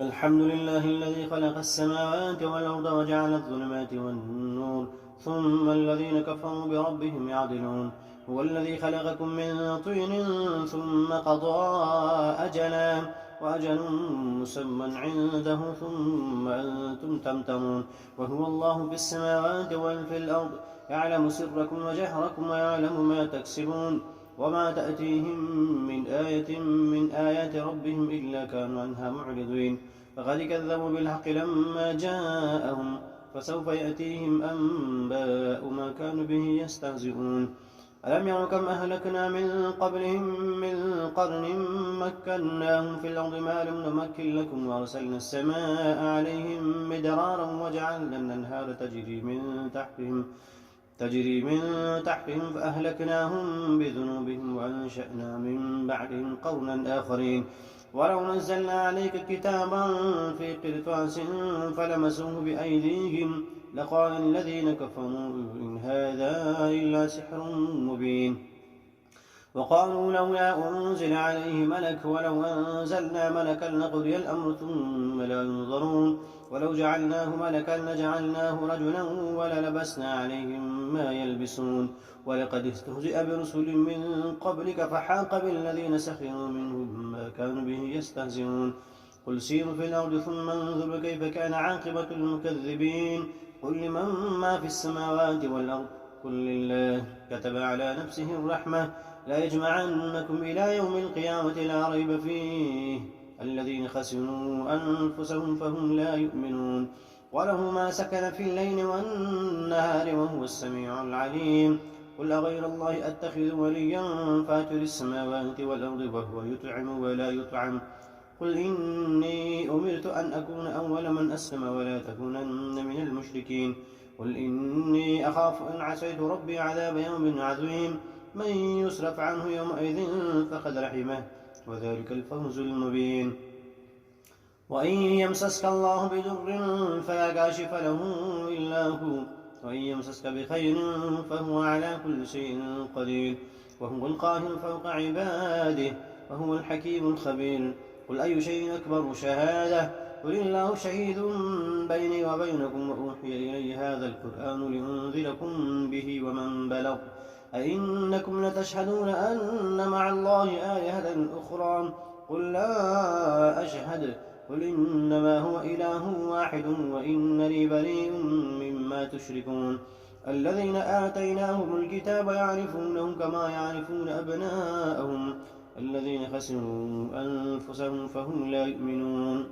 الحمد لله الذي خلق السماوات والأرض وجعل الظلمات والنور ثم الذين كفروا بربهم يعدلون. هو الذي خلقكم من طين ثم قضى أجلا وأجل مسمى عنده ثم أنتم تمترون. وهو الله في السماوات وفي الأرض يعلم سركم وجهركم ويعلم ما تكسبون. وما تأتيهم من آية من آيات ربهم إلا كانوا عنها معرضين. فقد كذبوا بالحق لما جاءهم فسوف يأتيهم أنباء ما كانوا به يستهزئون. ألم يروا كم أهلكنا من قبلهم من قرن مكناهم في الأرض ما لم نمكن لكم وأرسلنا السماء عليهم مدرارا وجعلنا الأنهار تجري من تحتهم فأهلكناهم بذنوبهم وأنشأنا من بعدهم قرنا آخرين. ولو نزلنا عليك كتابا في قرطاس فلمسوه بأيديهم لقال الذين كفروا إن هذا إلا سحر مبين. وقالوا لولا أنزل عليه ملك ولو أنزلنا ملكا لقضي الأمر ثم لا ينظرون. ولو جعلناه ملكا لجعلناه رجلا وللبسنا عليهم ما يلبسون. ولقد استهزئ برسل من قبلك فحاق بالذين سخروا منهم ما كانوا به يستهزئون. قل سيروا في الأرض ثم انظروا كيف كان عاقبة المكذبين. قل لمن ما في السماوات والأرض قل لله كتب على نفسه الرحمة لا يجمعنكم إلى يوم القيامة لا ريب فيه الذين خسروا أنفسهم فهم لا يؤمنون. وله ما سكن في الليل والنهار وهو السميع العليم. قل أغير الله أتخذ وليا فاتر السماوات والأرض وهو يطعم ولا يطعم. قل إني أمرت أن أكون أول من أسلم ولا تكونن من المشركين. قل إني أخاف إن عصيت ربي عذاب يوم عظيم. من يصرف عنه يومئذ فقد رحمه وذلك الفوز المبين. وإن يمسسك الله بضر فلا كاشف له إلا هو وإن يمسسك بخير فهو على كل شيء قدير وهو القاهر فوق عباده وهو الحكيم الخبير. قل أي شيء أكبر شهادة قل الله شهيد بيني وبينكم وأوحي إلي هذا القرآن لأنذركم به ومن بلغ أئنكم لتشهدون أن مع الله آلهة أخرى قل لا أشهد قل إنما هو إله واحد وإنني بريء مما تشركون. الذين آتيناهم الكتاب يعرفونه كما يعرفون أبناءهم الذين خسروا أنفسهم فهم لا يؤمنون.